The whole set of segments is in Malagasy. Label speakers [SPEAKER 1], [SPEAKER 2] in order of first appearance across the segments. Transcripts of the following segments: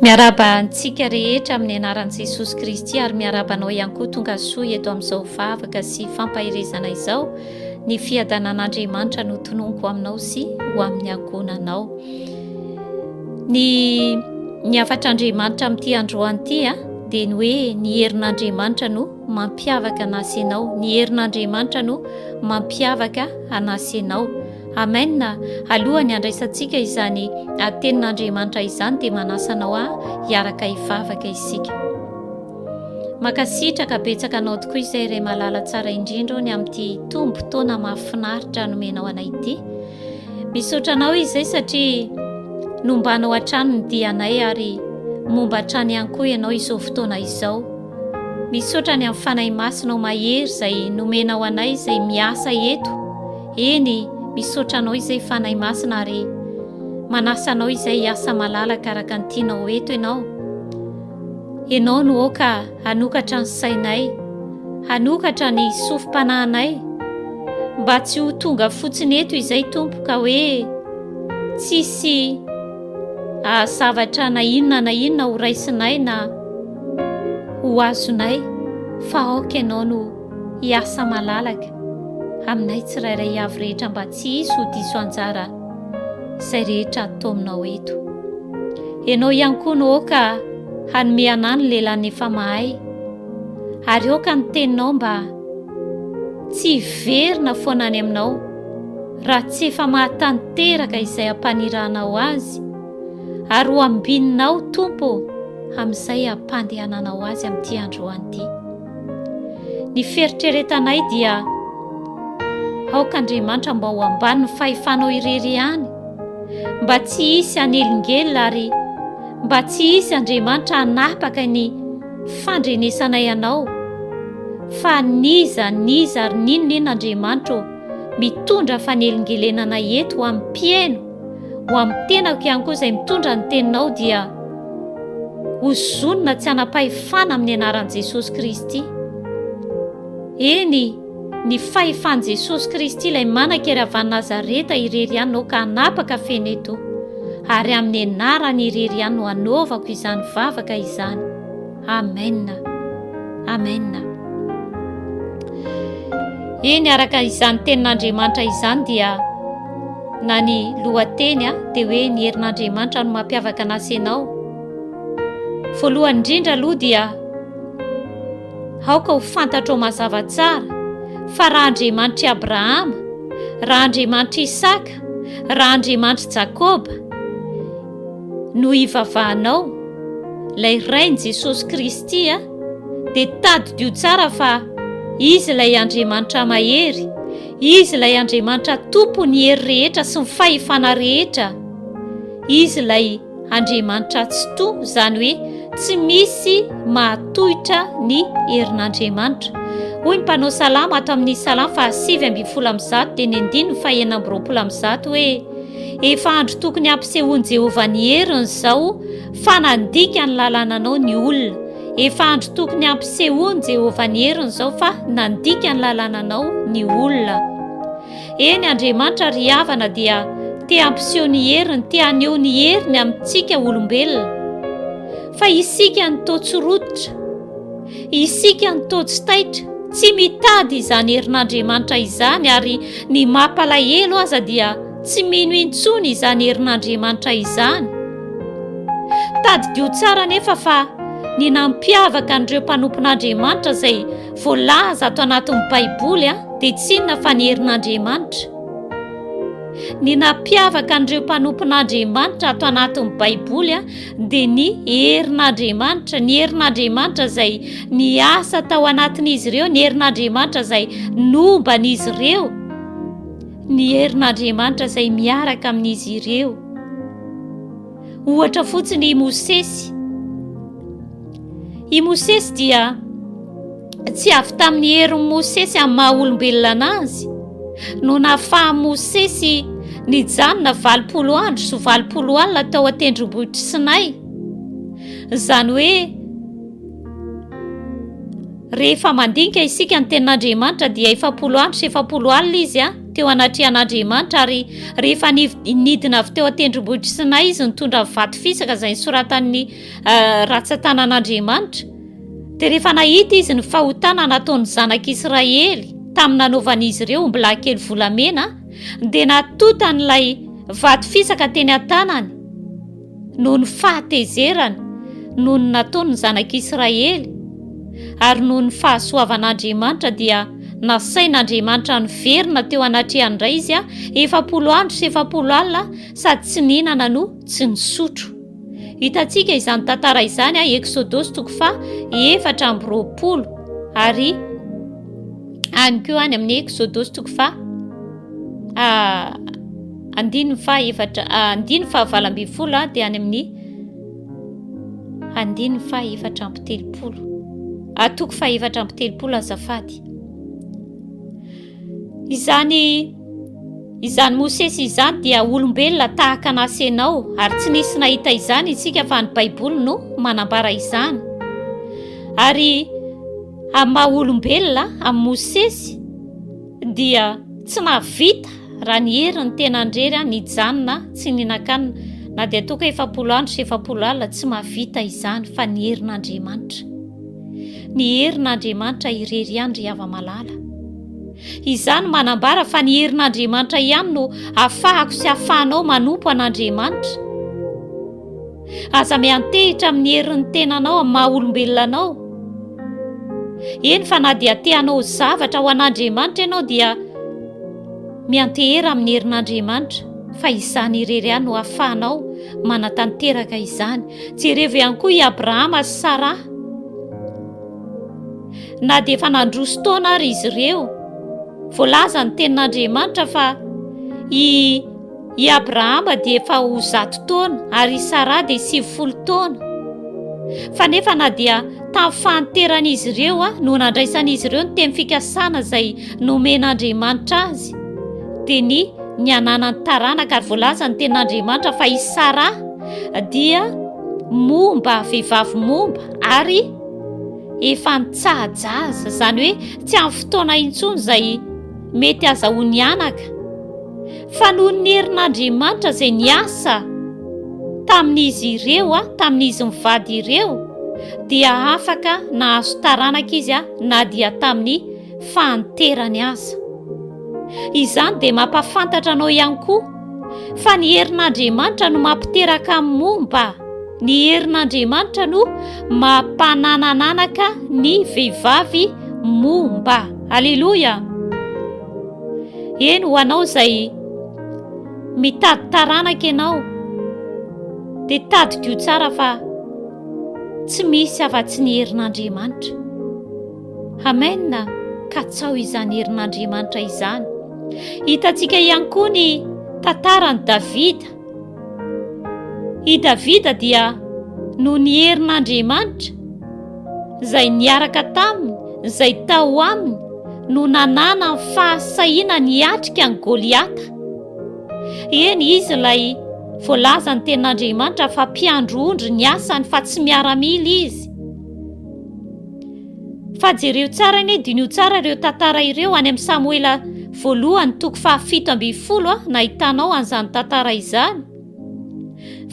[SPEAKER 1] Miarabantsika rehetra amin'ny anaran'i Jesosy Kristy ary miarabanao ihany koa tonga soa eto amin'izao vavaka sy fampahirezana izao. Ny fiadanan'Andriamanitra no tononoko aminao sy ho amin'ny ankonanao. Ny afatr'Andriamanitra amin'ity androany ity dia ny hoe ny herin'Andriamanitra no mampiavaka anasy ianao. Ny herin'Andriamanitra no mampiavaka anasy ianao. Amen. Alohany andraisantsika izany tenin'Andriamanitra izany dia manasanao hiaraka hivavaka isika. Makasitraka betsaka anao tokoa izay iray malala tsara indrindra ny amin'ity tombontona mahafinaritra nomenao anay ity. Misaotra anao izay satria nombanao hatrany ny dianay ary momba hatrany ihany koa ianao izao fotoana izao. Misaotra ny amin'ny fanahy masinao mahery izay nomenao anay izay miasa eto. Eny, misaotra anao izay fanahy masina ary manasanao izay hiasa malalaka araka ny tianao eto ianao. Ianao no oka hanokatra ny sainay, hanokatra ny sofim-panahinay mba tsy ho tonga fotsiny eto izay tompo ka hoe tsisy zavatra na inona ho raisinay na ho azonay, fa aoka ianao no hiasa malalaka aminay tsirairay avy rehetra mba tsy hisy ho diso anjara izay rehetra atao aminao eto. Ianao ihany koa no oka hanome anà ny lehilahy efa mahay ary oka ny teninao mba tsy hiverina foana any aminao raha tsy efa mahatanteraka izay hampanirahanao azy ary ho ambininao tompo amin'izay hampandehananao azy amin'ity androany ity. Ny fieritreretanay dia aoka Andriamanitra mba ho ambany ny fahefanao irery ihany, mba tsy hisy anelingelina ary mba tsy hisy Andriamanitra hanapaka ny fandrenesanay anao, fa niza ary ninona Andriamanitra mitondra fanelingelenana eto ho amin'ny mpiaino, ho amin'ny tenako ihany koa izay mitondra ny teninao dia ho zonona tsy hanapahefana amin'ny anaran'i Jesosy Kristy. Eny, ny fahefan'i Jesosy Kristy ilay manan-kery avy any Nazareta irery ihany no ka hanapaka feneto ary amin'ny anarany irery ihany no hanaovako izany vavaka izany. Amen. Amen. Eny, araka izany tenin'Andriamanitra izany dia na ny lohateny dia hoe ny herin'Andriamanitra no mampiavaka anasy ianao. Voalohany indrindra aloha dia aoka ho fantatro mazava tsara fa raha Andriamanitra Abrahama, raha Andriamanitra Isaka, raha Andriamanitra Jakoba no ivavahanao, ilay rainy Jesosy Kristy dia tadidio tsara fa izy ilay Andriamanitra mahery, izy ilay Andriamanitra tompony hery rehetra sy ny fahefana rehetra, izy ilay Andriamanitra tsy to, izany hoe tsy misy mahatohitra ny herin'Andriamanitra. Hoy ny mpanao salama ato amin'ny salama 7:100 dia ny 9:20 hoe efa andro tokony ampisehoany Jehovah ny heriny izao fa nandika ny lalànanao ny olona. Efa andro tokony ampisehoany Jehovah ny heriny izao fa nandika ny lalànanao ny olona. Eny, Andriamanitra ry havana dia te ampiseho ny heriny, te haneho ny heriny amintsika olombelona. Fa isika ny toatsorototra, isika ny toatstaitra, tsy mitady izany herin'Andriamanitra izany ary ny mampalahelo aza dia tsy mino intsony izany herin'Andriamanitra izany. Tadidio tsara nefa fa ny nampiavaka an'ireo mpanompon'Andriamanitra izay voalaza ato anatin'ny Baiboly dia tsy inona fa ny herin'Andriamanitra. Ny nampiavaka an'ireo mpanompon'Andriamanitra ato anatin'ny Baiboly dia ny herin'Andriamanitra, ny herin'Andriamanitra izay ny asa tao anatin'izy ireo, ny herin'Andriamanitra izay nomban'izy ireo, ny herin'Andriamanitra izay miaraka amin'izy ireo. Ohatra fotsiny i Mosesy. I Mosesy dia tsy avy tamin'ny herin'i Mosesy amin'ny maha olombelona anazy no nahafahan'i Mosesy nijanona 40 andro sy 40 alina tao an-tendrombohitra Sinay. Izany hoe rehefa mandinika isika ny tenin'Andriamanitra dia 40 andro sy 40 alina izy teo anatria an'Andriamanitra ary rehefa nidina avy teo atendrombohitra Sinay izy nitondra vato fisaka izay nisoratan'ny ratsan-tanan'Andriamanitra dia rehefa nahita izy ny fahotana nataon'ny zanak'Israely tamin'ny nanaovan'izy ireo omby lahy kely volamena dia natota n'ilay vato fisaka teny an-tanany noho ny fahatezerany noho ny nataon'ny zanak'Israely ary noho ny fahasoavan'Andriamanitra dia nasain'Andriamanitra ny verina teo anatrehany indray izy 7 andro sy 7 alina sady tsy nihinana no tsy nisotro. Hitantsika izany tantara izany Exodosy 4:20 ary any koa any amin'ny Exodosy 4:20 dia any amin'ny 4:30 azafady. Izany Mosesy izany dia olombelona tahaka an'asy ianao ary tsy nisy nahita izany isika fa ny Baiboly no manambara izany. Ary amin'ny maha olombelona amin'ny Mosesy dia tsy nahavita raha ny herin'ny tenandrery nijanona tsy nihinan-kanina na dia toka 7 andro sy 7 alina tsy mahavita izany fa ny herin'Andriamanitra. Ny herin'Andriamanitra irery ihany ry hava-malala. Izany manambara fa ny herin'Andriamanitra ihany no ahafahako sy ahafahanao manompo an'Andriamanitra. Aza miantehitra amin'ny herin'ny tenanao amin'ny maha olombelonanao. Eny fa na dia te-hanao zavatra ho an'Andriamanitra ianao dia miantehera amin'ny herin'Andriamanitra fa izany irery ihany no ahafahanao manatanteraka izany. Jereva ihany koa i Abrahama sy Sara. Na dia efa nandroso taona ary izy ireo, voalaza ny tenin'Andriamanitra fa i Abrahama dia efa ho 100 taona ary Sara dia 90 taona. Fa nefa na dia tamin'ny fahanteran'izy ireo no nandraisan'izy ireo ny teny fikasana izay nomen'Andriamanitra azy dia ny ananany taranaka ary voalaza ny tenin'Andriamanitra fa i Sara dia momba vehivavy momba ary efa nitsahajaza, izany hoe tsy amin'ny fotoana intsony izay mety azahoany anaka fa noho ny herin'Andriamanitra izay niasa tamin'izy ireo tamin'izy mivady ireo dia afaka nahazo taranaka izy na dia tamin'ny fahanterany aza. Izany dia mampafantatra anao ihany koa fa ny herin'Andriamanitra no mampiteraka amin'ny momba. Ny herin'Andriamanitra no mampananananaka ny vehivavy momba. Aleloia! Eny ho anao izay mitady taranaka ianao dia tadiko tsara fa tsy misy afa-tsy ny herin'Andriamanitra. Amen. Ka tsao izany herin'Andriamanitra izany. Hitantsika ihany koa ny tantaran'i Davida. I Davida dia no ny herin'Andriamanitra izay niaraka taminy, izay tao aminy no nanana ny fahasahiana niatrika ny Goliata. Eny izy ilay voalaza ny tenin'Andriamanitra fa mpiandro ondry ny asany fa tsy miaramila izy. Fa jereo tsara anie, dinio tsara ireo tantara ireo any amin'ny Samoela 1:7-12 nahitanao an'izany tantara izany.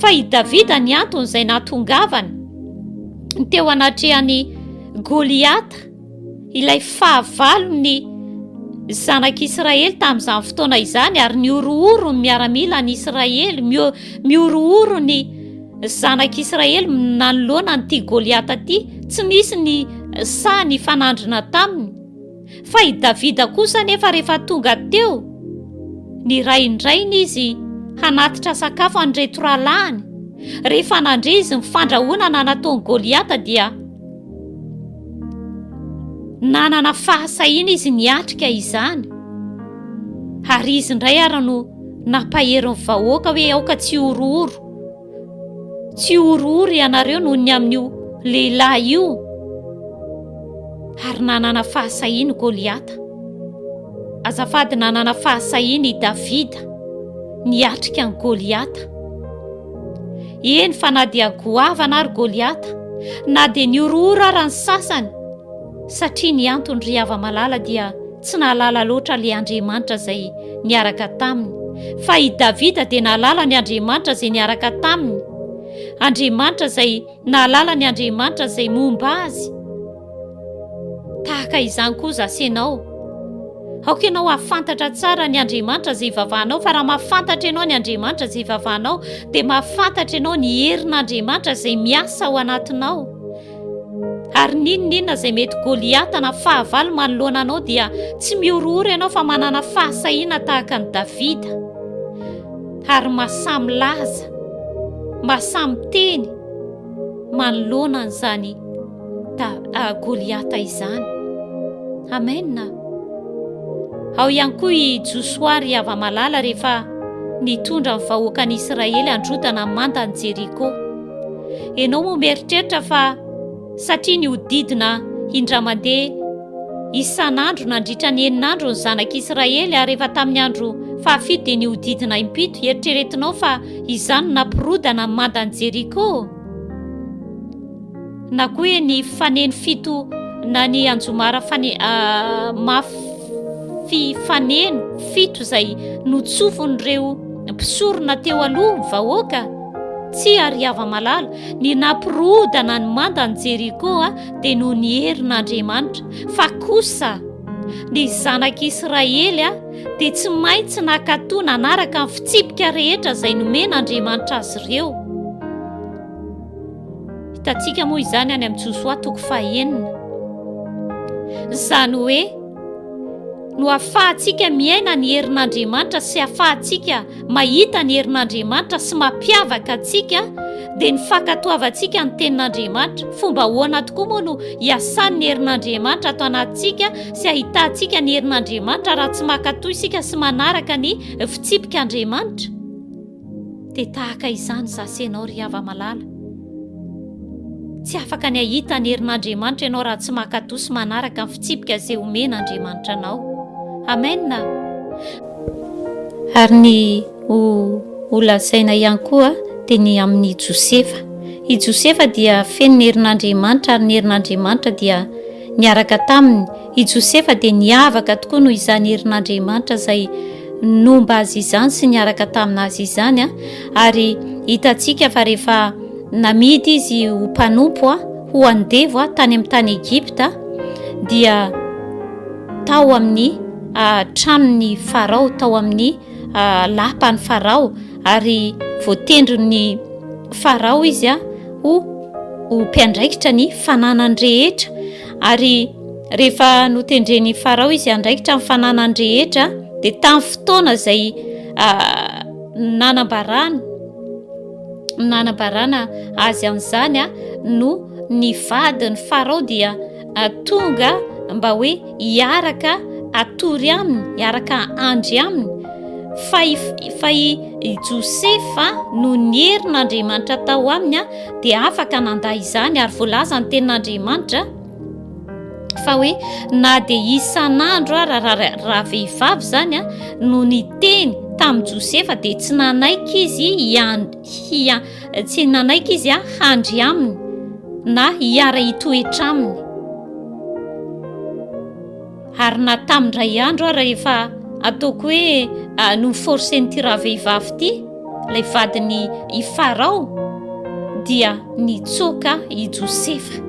[SPEAKER 1] Fa i Davida ny antony izay nahatongavany teo anatrehany Goliata, ilay fahavalony zanak'Israely tamin'izany fotoana izany ary miorooro ny miaramila ny Israely, miorooro ny zanak'Israely nanoloana n'ity Goliata ty, tsy misy ny sany fanandrina taminy. Fa i Davida kosa nefa rehefa tonga teo, ny raindrainy izy hanatitra sakafo an'ireo toralahany. Rehefa nandre izy ny fandrahonana nataon'i Goliata dia nanana fahasahiana izy niatrika izany. Ary izy indray ary no nampaherin'ny vahoaka hoe aoka tsy orooro. Tsy orooro ianareo noho ny amin'io lehilahy io. Ary nanana fahasahiana Goliata. Azafady nanana fahasahiana i Davida niatrika ny Goliata. Eny fa na dia goavana ary Goliata, na dia niorooro ary ny sasany, satria ny antony ry hava-malala dia tsy nahalala loatra le Andriamanitra izay niaraka taminy. Fa i Davida dia nalala ny Andriamanitra izay niaraka taminy. Andriamanitra izay nalala ny Andriamanitra izay momba azy. Tahaka izany koa zasenao. Aoka ianao hafantatra tsara ny Andriamanitra izay ivavahanao, fa raha mahafantatra ianao ny Andriamanitra izay ivavahanao, dia mahafantatra ianao ny herin'Andriamanitra izay miasa ao anatinao. Ary ninonina izay mety Goliata na fahavalo manoloana anao dia tsy miorooro ianao fa manana fahasahiana tahaka ny Davida. Ary mahasamy laza, mahasamy teny manoloana an'izany Goliata izany. Amen. Ao ihany koa i Josoary ava-malala rehefa nitondra ny vahoaka an'Israely androtana manda ny Jeriko. Ianao moa mieritreritra fa satria niodidina indra mandeha isan'andro nandritra ny 9 andro ny zanak'Israely, ary rehefa tamin'ny andro fahafito dia niodidina impito. Eritreretinao fa izany nampirodana manda ny Jeriko. Na koa hoe ny faneny fito na ny anjomara faneno fito izay notsofon'ireo mpisorona teo aloha ny vahoaka, tsy ary ava-malala. Ny nampirodana ny manda ny Jeriko dia noho ny herin'Andriamanitra. Fa kosa ny zanak'Israely dia tsy maintsy nakatoa nanaraka ny fitsipika rehetra izay nomen'Andriamanitra azy ireo. Hitantsika moa izany any amin'ny Josoa 4:9. Izany hoe no ahafahantsika miaina ny herin'Andriamanitra sy ahafahantsika mahita ny herin'Andriamanitra sy mampiavaka antsika, dia ny fankatoavantsika ny tenin'Andriamanitra. Fomba ahoana tokoa moa no hiasan'ny herin'Andriamanitra atao anatintsika sy ahitantsika ny herin'Andriamanitra raha tsy mankatoa isika sy manaraka ny fitsipik'Andriamanitra? Dia tahaka izany zasenao ry ava-malala. Tsy afaka ny ahita ny herin'Andriamanitra ianao raha tsy mankatoa sy manaraka ny fitsipika izay omen'Andriamanitra anao. Amen. Ary ny ho lazaina ihany koa dia ny amin'ny Josefa. I Josefa dia feno ny herin'Andriamanitra, ary ny herin'Andriamanitra dia niaraka taminy. I Josefa dia niavaka tokoa noho izany herin'Andriamanitra izay nomba azy izany sy niaraka taminazy izany. Ary hitantsika fa rehefa namidy izy ho mpanompo ho andevo tany amin'ny tany Egipta, dia tao amin'ny tranon'ny Farao, tao amin'ny lapany Farao, ary voatendron'ny Farao izy ho mpiandraikitra ny fananany rehetra. Ary rehefa notendren'ny Farao izy andraikitra ny fananany rehetra, dia tamin'ny fotoana izay nanambarana azy amin'izany no ny vadin'ny Farao dia tonga mba hoe hiaraka atory aminy, hiaraka andry aminy. Fa i Josefa no ny herin'Andriamanitra tao aminy dia afaka nandà izany, ary voalaza ny tenin'Andriamanitra fa hoe na dia isan'andro raha vehivavy izany no ny teny tamin'ny Josefa dia tsy nanaiky izy handry aminy na hiara hitoetra aminy. Ary na tamindray andro rehefa ataoko hoe no forsen'ity raha vehivavy ity, ilay vadiny i Farao, dia nitsoaka i Josefa.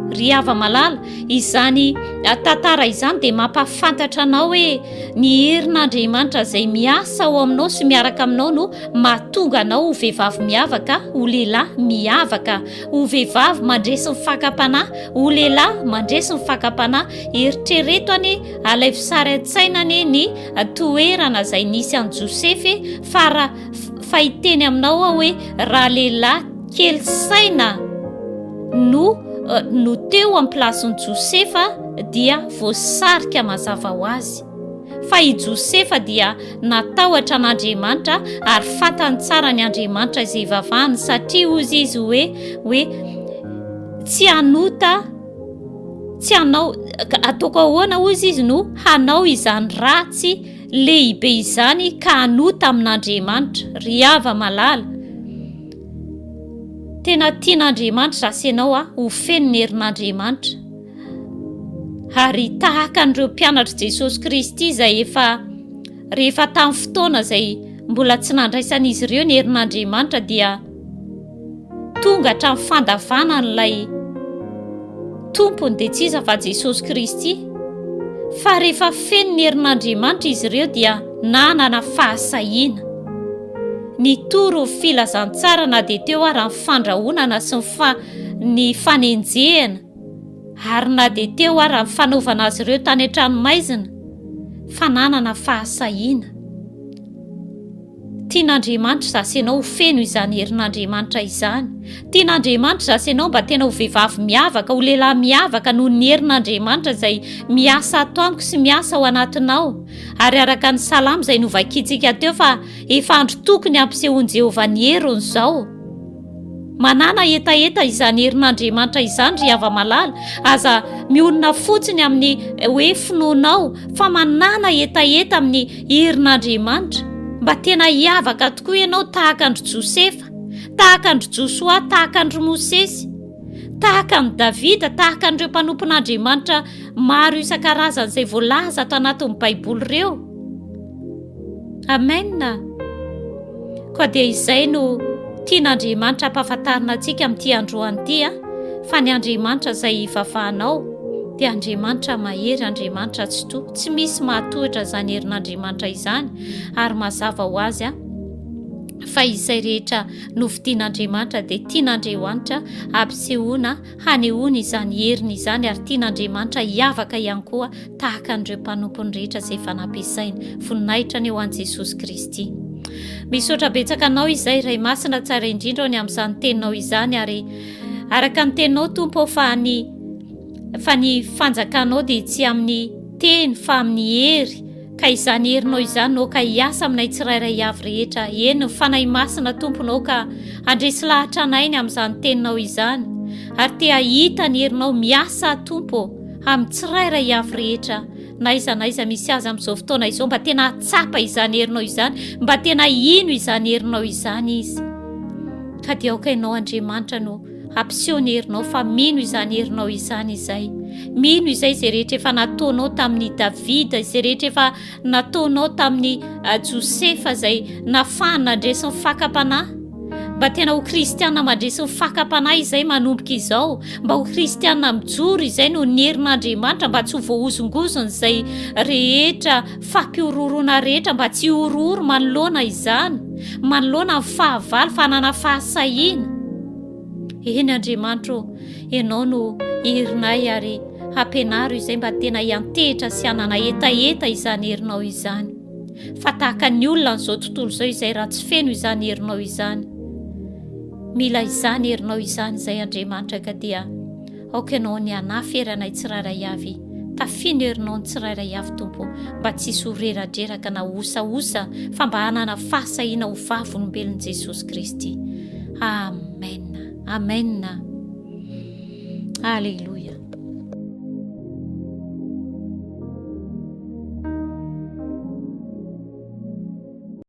[SPEAKER 1] Ry ava-malala, izany tantara izany dia mampafantatra anao hoe ny herin'Andriamanitra izay miasa ao aminao sy miaraka aminao no mahatonga anao ho vehivavy miavaka, ho lehilahy miavaka, ho vehivavy mandresy ny fakapanahy, ho lehilahy mandresy ny fakapanahy. Eritrereto any alay fisary an-tsainany ny toerana izay nisy an'i Josefy, fa hiteny aminao hoe raha lehilahy kely saina no teo amin'ny plasin'i Josefa dia voasarika mazava ho azy. Fa i Josefa dia natahotra an'Andriamanitra, ary fantany tsara ny Andriamanitra izay ivavahany, satria hozy izy hoe tsy hanao ataoko ahoana hozy izy no hanao izany ratsy lehibe izany ka hanota amin'Andriamanitra. Ry ava-malala, tena tian'Andriamanitra zasenao ho feno ny herin'Andriamanitra. Ary tahaka an'ireo mpianatra Jesosy Kristy izay efa rehefa tamin'ny fotoana izay mbola tsy nandraisan'izy ireo ny herin'Andriamanitra dia tonga hatramin'ny fandavana n'ilay tompony dia tsy iza fa Jesosy Kristy. Fa rehefa feno ny herin'Andriamanitra izy ireo dia nanana fahasahiana. Nitoro filazantsara na dia teo ary ny fandrahonana sy ny fanenjehana, ary na dia teo ary ny fanaovana azy ireo tany an-tranomaizina, fa nanana fahasahiana. Tian'Andriamanitra zasy ianao ho feno izany herin'Andriamanitra izany. Tian'Andriamanitra zasy ianao mba tena ho vehivavy miavaka, ho lehilahy miavaka noho ny herin'Andriamanitra izay miasa ato amiko sy miasa ao anatinao. Ary araka ny salamo izay novakiantsika teo fa efa andro tokony ampisehoan'i Jehovah ny herony izao. Manana etaeta izany herin'Andriamanitra izany ry hava-malala, aza mionona fotsiny amin'ny hoe finoanao, fa manana etaeta amin'ny herin'Andriamanitra. Mba tena hiavaka tokoa ianao tahaka andro Josefa, tahaka andro Josoa, tahaka andro Mosesy, tahaka andro Davida, tahaka andreo mpanompon'Andriamanitra maro isan-karazany izay voalaza ato anatin'ny Baiboly ireo. Amen. Koa dia izay no tian'Andriamanitra ampahafantarina antsika amin'ity androany ity, fa ny Andriamanitra izay ivavahanao dia Andriamanitra mahery, Andriamanitra tsy misy mahatohitra izany herin'Andriamanitra izany, ary mazava ho azy fa izay rehetra novidian'Andriamanitra dia tian'Andriamanitra ampisehoana, hanehoana izany heriny izany, ary tian'Andriamanitra hiavaka ihany koa tahaka an'ireo mpanompony rehetra izay efa nampiasainy. Voninahitra ny ho an'i Jesosy Kristy. Misaotra betsaka anao izay Ray Masina, tsara indrindra ny amin'izany teninao izany, ary araka ny teninao Tompo fa ny fanjakanao dia tsy amin'ny teny fa amin'ny hery, ka izany herinao izany nao ka hiasa aminay tsirairay avy rehetra. Eny ny fanahy masina Tomponao ka andresy lahatra anay ny amin'izany teninao izany, ary te hahita ny herinao miasa Tompo amin'ny tsirairay avy rehetra. Naiza misy azy amin'izao fotoana izao, mba tena hatsapa izany herinao izany, mba tena ino izany herinao izany izy. Ka dia aoka ianao Andriamanitra no ampiseho ny herinao, fa mino izany herinao izany izay. Mino izay rehetra efa nataonao tamin'ny Davida, izay rehetra efa nataonao tamin'ny Josefa izay nafahany nandresy ny fakapanahy. Mba tena ho kristiana mandresy ny fakapanahy izay manomboka izao, mba ho kristiana mijoro izay no ny herin'Andriamanitra, mba tsy ho voahozongozona izay rehetra fampiororona rehetra, mba tsy hororo manoloana izany, manoloana ny fahavalo, fanana fahasahiana. Eny Andriamanitra, ianao no herinay ary hampianaro izay mba tena hiantehitra sy hanana etaeta izany herinao izany. Fa tahaka ny olona n'izao tontolo izao izay raha tsy feno izany herinao izany, mila izany herinao izany izay Andriamanitra, ka dia aoka ianao ny hanaferanay tsirairay avy, tafino herinao ny tsirairay avy Tompo, mba tsy hisy horeradreraka na osaosa, fa mba hanana fahasahiana ho vavolombelon'i Jesosy Kristy. Amen. Amen. Alléluia.